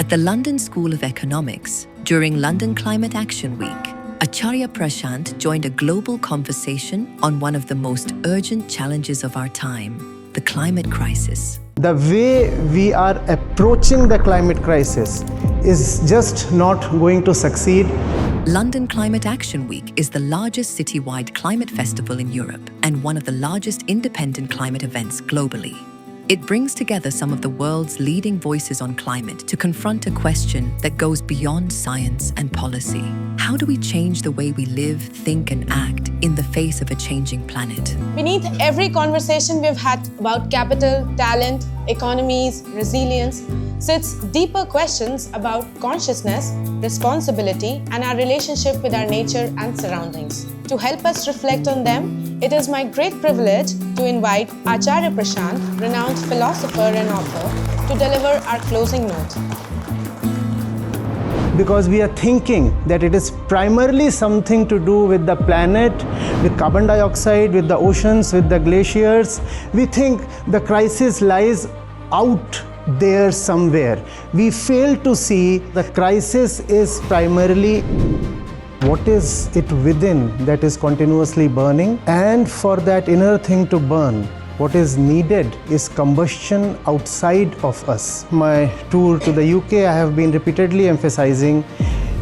At the London School of Economics, during London Climate Action Week, Acharya Prashant joined a global conversation on one of the most urgent challenges of our time, the climate crisis. The way we are approaching the climate crisis is just not going to succeed. London Climate Action Week is the largest citywide climate festival in Europe and one of the largest independent climate events globally. It brings together some of the world's leading voices on climate to confront a question that goes beyond science and policy. How do we change the way we live, think, and act in the face of a changing planet? Beneath every conversation we've had about capital, talent, economies, resilience, sits deeper questions about consciousness, responsibility, and our relationship with our nature and surroundings. To help us reflect on them, it is my great privilege to invite Acharya Prashant, renowned philosopher and author, to deliver our closing note. Because we are thinking that it is primarily something to do with the planet, with carbon dioxide, with the oceans, with the glaciers. We think the crisis lies out there somewhere. We fail to see the crisis is primarily what is it within that is continuously burning, and for that inner thing to burn, what is needed is combustion outside of us. My tour to the UK, I have been repeatedly emphasizing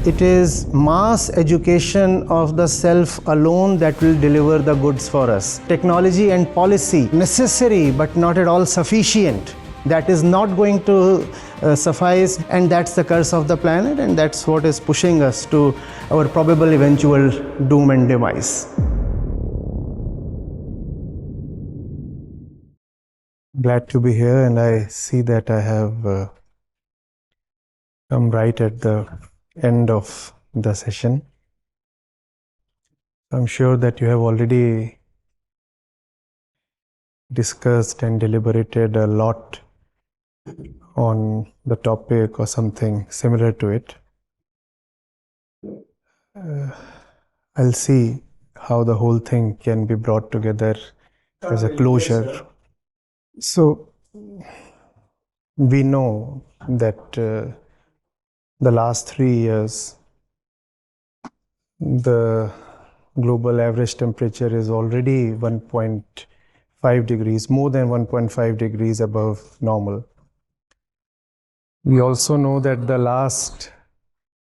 it is mass education of the self alone that will deliver the goods for us. Technology and policy necessary but not at all sufficient. That is not going to suffice, and that's the curse of the planet, and that's what is pushing us to our probable eventual doom and demise. Glad to be here, and I see that I have come right at the end of the session. I'm sure that you have already discussed and deliberated a lot on the topic or something similar to it. I'll see how the whole thing can be brought together as a closure. So, we know that the last 3 years, the global average temperature is already 1.5 degrees, more than 1.5 degrees above normal. We also know that the last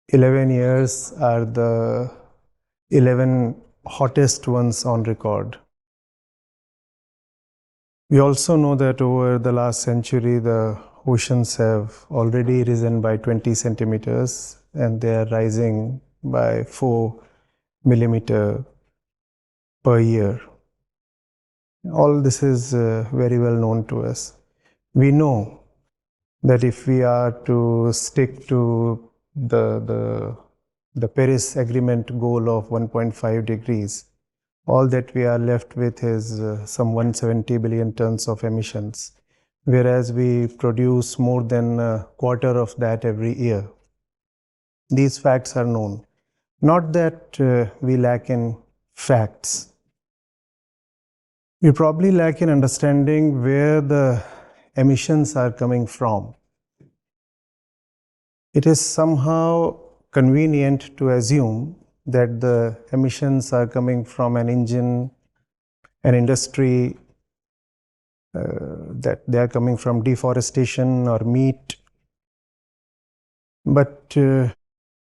11 years are the 11 hottest ones on record. We also know that over the last century, the oceans have already risen by 20 centimeters, and they are rising by 4 millimeters per year. All this is very well known to us. We know that if we are to stick to the Paris Agreement goal of 1.5 degrees, all that we are left with is some 170 billion tons of emissions, whereas we produce more than a quarter of that every year. These facts are known. Not that we lack in facts. We probably lack in understanding where the emissions are coming from. It is somehow convenient to assume that the emissions are coming from an engine, an industry, that they are coming from deforestation or meat. But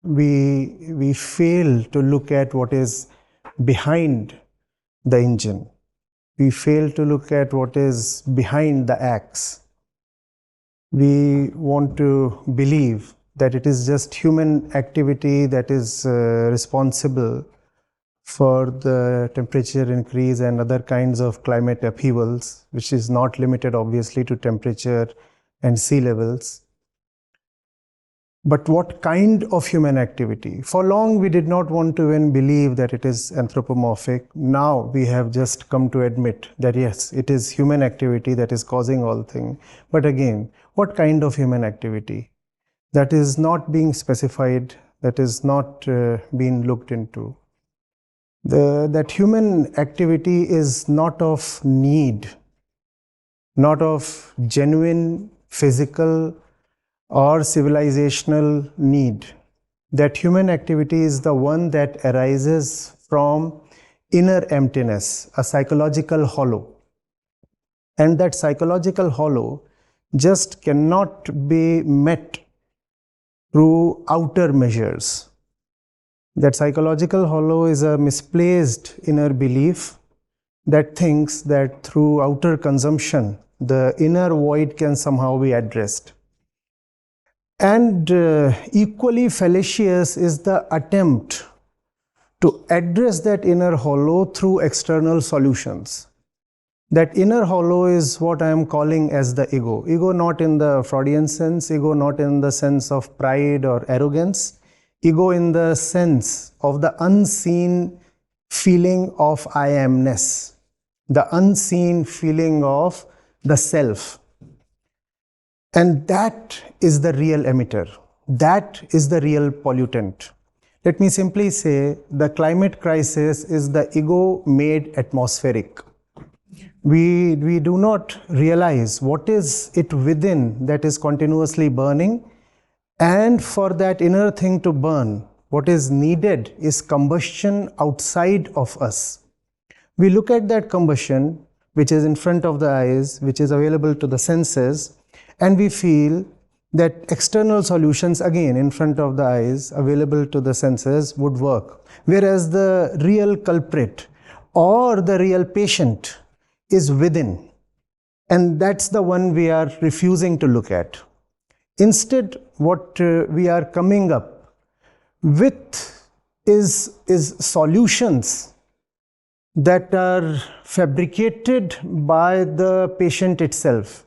we fail to look at what is behind the engine. We fail to look at what is behind the axe. We want to believe that it is just human activity that is responsible for the temperature increase and other kinds of climate upheavals, which is not limited obviously to temperature and sea levels. But what kind of human activity? For long we did not want to even believe that it is anthropomorphic. Now we have just come to admit that yes, it is human activity that is causing all things. But again, what kind of human activity? That is not being specified, that is not being looked into. That human activity is not of need, not of genuine physical or civilizational need, that human activity is the one that arises from inner emptiness, a psychological hollow. And that psychological hollow just cannot be met through outer measures. That psychological hollow is a misplaced inner belief that thinks that through outer consumption, the inner void can somehow be addressed. And equally fallacious is the attempt to address that inner hollow through external solutions. That inner hollow is what I am calling as the ego. Ego not in the Freudian sense, ego not in the sense of pride or arrogance, ego in the sense of the unseen feeling of I amness, the unseen feeling of the self. And that is the real emitter. That is the real pollutant. Let me simply say the climate crisis is the ego made atmospheric. We do not realize what is it within that is continuously burning, and for that inner thing to burn, what is needed is combustion outside of us. We look at that combustion which is in front of the eyes, which is available to the senses, and we feel that external solutions again in front of the eyes available to the senses would work, whereas the real culprit or the real patient is within, and that's the one we are refusing to look at. Instead, what we are coming up with is solutions that are fabricated by the patient itself.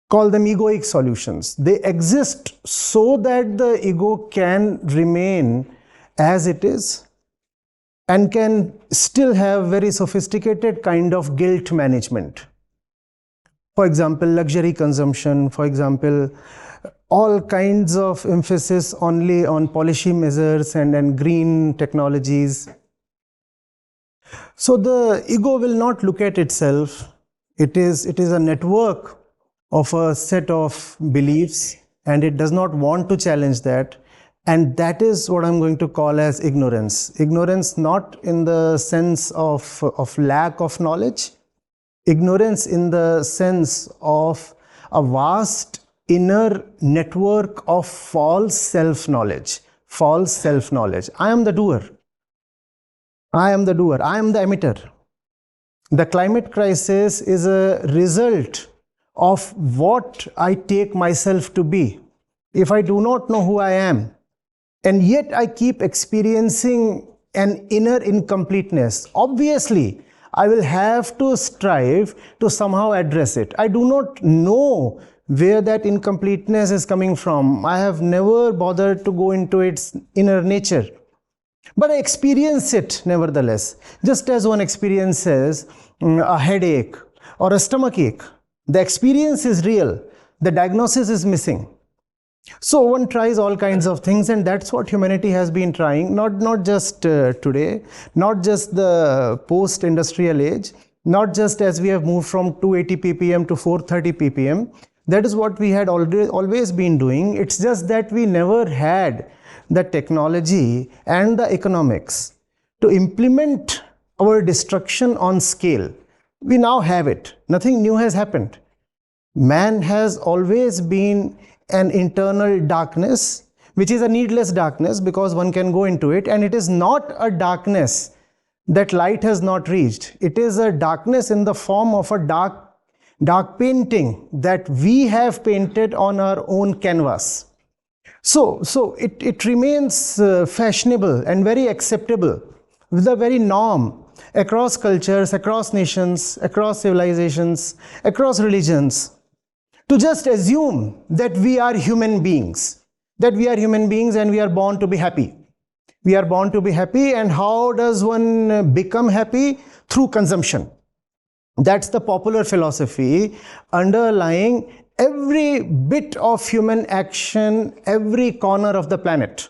Call them egoic solutions. They exist so that the ego can remain as it is and can still have very sophisticated kind of guilt management. For example, luxury consumption, for example, all kinds of emphasis only on policy measures and green technologies. So the ego will not look at itself. It is a network of a set of beliefs, and it does not want to challenge that. And that is what I'm going to call as ignorance. Ignorance not in the sense of lack of knowledge, ignorance in the sense of a vast inner network of false self-knowledge. False self-knowledge. I am the doer. I am the doer. I am the emitter. The climate crisis is a result of what I take myself to be. If I do not know who I am, and yet I keep experiencing an inner incompleteness, obviously I will have to strive to somehow address it. I do not know where that incompleteness is coming from. I have never bothered to go into its inner nature. But I experience it nevertheless. Just as one experiences a headache or a stomachache, the experience is real. The diagnosis is missing. So one tries all kinds of things, and that's what humanity has been trying, not just today, not just the post-industrial age, not just as we have moved from 280 ppm to 430 ppm. That is what we had always been doing. It's just that we never had the technology and the economics to implement our destruction on scale. We now have it. Nothing new has happened. Man has always been an internal darkness, which is a needless darkness because one can go into it, and it is not a darkness that light has not reached. It is a darkness in the form of a dark painting that we have painted on our own canvas. So it remains fashionable and very acceptable, with the very norm across cultures, across nations, across civilizations, across religions, to just assume that we are human beings, and we are born to be happy. We are born to be happy, and how does one become happy? Through consumption. That's the popular philosophy underlying every bit of human action, every corner of the planet.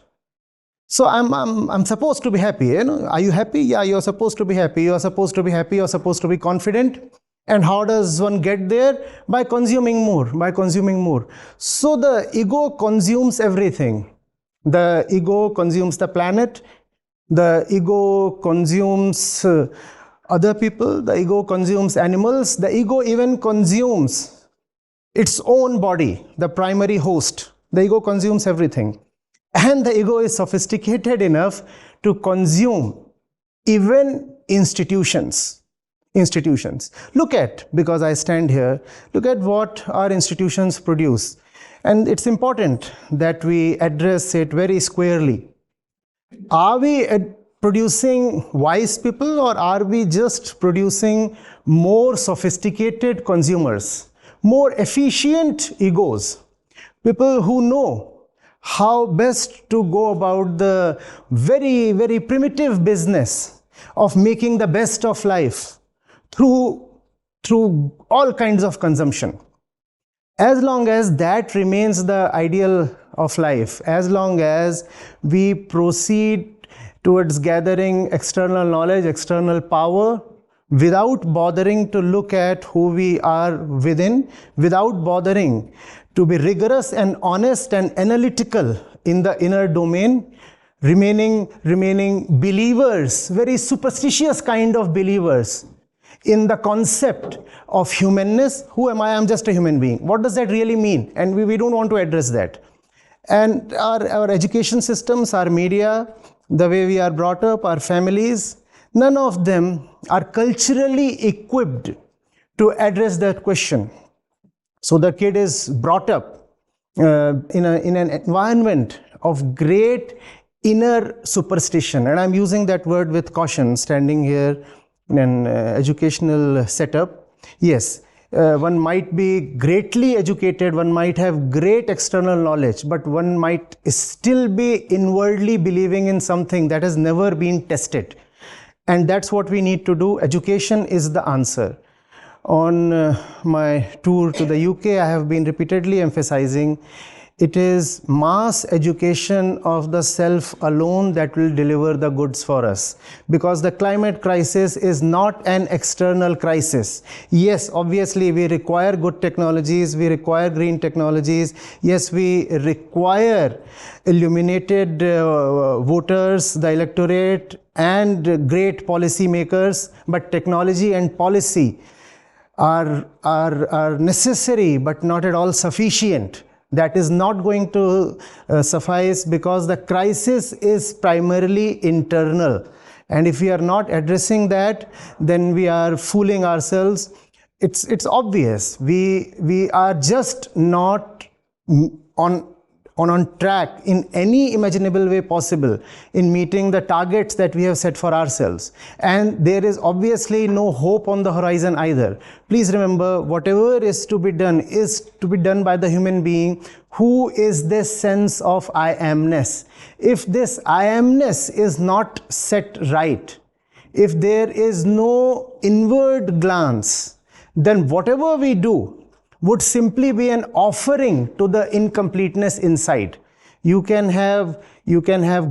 So I'm supposed to be happy, you know. Are you happy? Yeah, you're supposed to be happy. You're supposed to be happy. You're supposed to be confident. And how does one get there? By consuming more, by consuming more. So the ego consumes everything. The ego consumes the planet, the ego consumes other people, the ego consumes animals, the ego even consumes its own body, the primary host. The ego consumes everything. And the ego is sophisticated enough to consume even institutions. Look at, because I stand here, look at what our institutions produce. And it's important that we address it very squarely. Are we producing wise people, or are we just producing more sophisticated consumers, more efficient egos, people who know how best to go about the very, very primitive business of making the best of life through all kinds of consumption? As long as that remains the ideal of life, as long as we proceed towards gathering external knowledge, external power, without bothering to look at who we are within, without bothering to be rigorous and honest and analytical in the inner domain, remaining believers, very superstitious kind of believers in the concept of humanness. Who am I? I'm just a human being. What does that really mean? And we don't want to address that. And our education systems, our media, the way we are brought up, our families, none of them are culturally equipped to address that question. So the kid is brought up in an environment of great inner superstition. And I'm using that word with caution, standing here in an educational setup. Yes, one might be greatly educated, one might have great external knowledge, but one might still be inwardly believing in something that has never been tested. And that's what we need to do. Education is the answer. On my tour to the UK, I have been repeatedly emphasizing it is mass education of the self alone that will deliver the goods for us, because the climate crisis is not an external crisis. Yes, obviously we require good technologies, we require green technologies, yes, we require illuminated voters, the electorate, and great policy makers, but technology and policy are necessary but not at all sufficient. That is not going to suffice, because the crisis is primarily internal. And if we are not addressing that, then we are fooling ourselves. It's obvious. We are just not on track in any imaginable way possible in meeting the targets that we have set for ourselves. And there is obviously no hope on the horizon either. Please remember, whatever is to be done by the human being who is this sense of I amness. If this I amness is not set right, if there is no inward glance, then whatever we do would simply be an offering to the incompleteness inside. You can have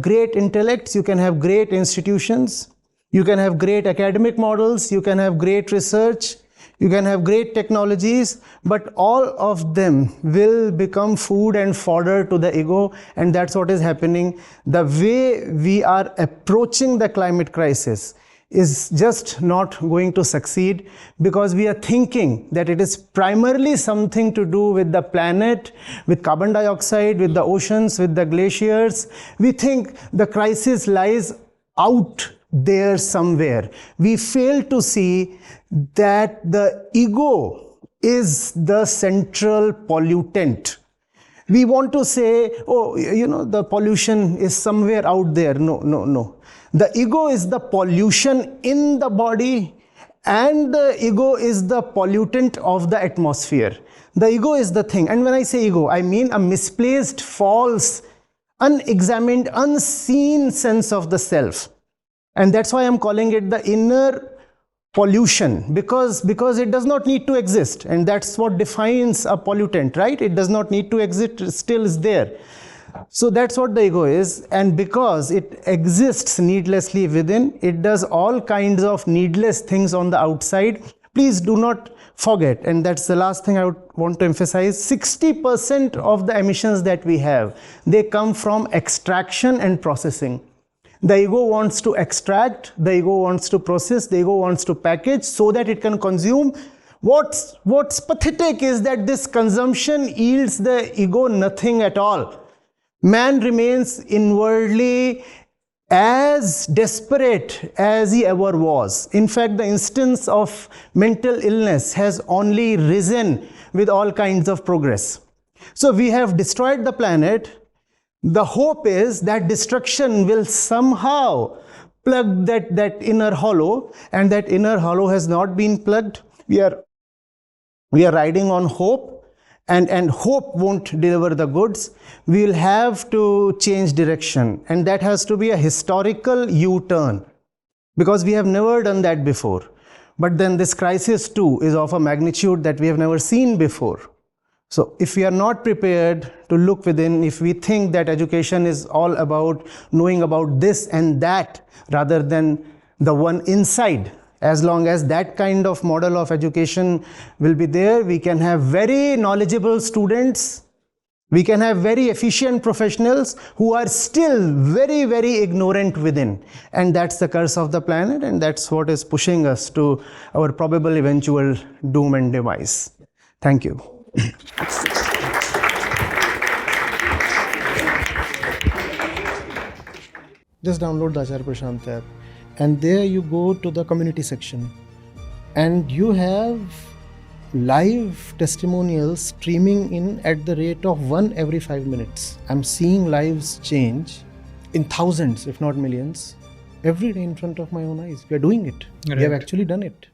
great intellects, you can have great institutions, you can have great academic models, you can have great research, you can have great technologies, but all of them will become food and fodder to the ego, and that's what is happening. The way we are approaching the climate crisis is just not going to succeed, because we are thinking that it is primarily something to do with the planet, with carbon dioxide, with the oceans, with the glaciers. We think the crisis lies out there somewhere. We fail to see that the ego is the central pollutant. We want to say, oh, the pollution is somewhere out there. No. The ego is the pollution in the body, and the ego is the pollutant of the atmosphere. The ego is the thing. And when I say ego, I mean a misplaced, false, unexamined, unseen sense of the self. And that's why I'm calling it the inner pollution, because it does not need to exist. And that's what defines a pollutant, right? It does not need to exist, it still is there. So that's what the ego is, and because it exists needlessly within, it does all kinds of needless things on the outside, Please do not forget, and that's the last thing I would want to emphasize, 60% of the emissions that we have, they come from extraction and processing. The ego wants to extract, the ego wants to process, the ego wants to package so that it can consume. What's pathetic is that this consumption yields the ego nothing at all. Man remains inwardly as desperate as he ever was. In fact, the instance of mental illness has only risen with all kinds of progress. So we have destroyed the planet. The hope is that destruction will somehow plug that inner hollow, and that inner hollow has not been plugged. We are riding on hope, and hope won't deliver the goods. We will have to change direction, and that has to be a historical U-turn, because we have never done that before. But then this crisis too is of a magnitude that we have never seen before. So if we are not prepared to look within, if we think that education is all about knowing about this and that rather than the one inside, as long as that kind of model of education will be there, we can have very knowledgeable students, we can have very efficient professionals who are still very, very ignorant within. And that's the curse of the planet, and that's what is pushing us to our probable eventual doom and demise. Thank you. Just download the Acharya Prashant app, and there you go to the community section, and you have live testimonials streaming in at the rate of 1 every 5 minutes. I'm seeing lives change in thousands, if not millions, every day in front of my own eyes. We are doing it. Right. We have actually done it.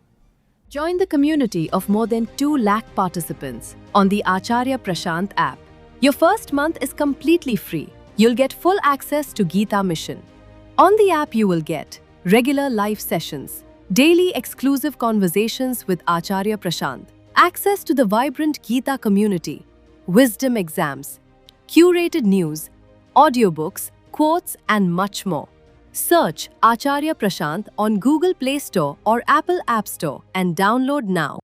Join the community of more than 2 lakh participants on the Acharya Prashant app. Your first month is completely free. You'll get full access to Gita Mission. On the app, you will get regular live sessions, daily exclusive conversations with Acharya Prashant, access to the vibrant Gita community, wisdom exams, curated news, audiobooks, quotes, and much more. Search Acharya Prashant on Google Play Store or Apple App Store and download now.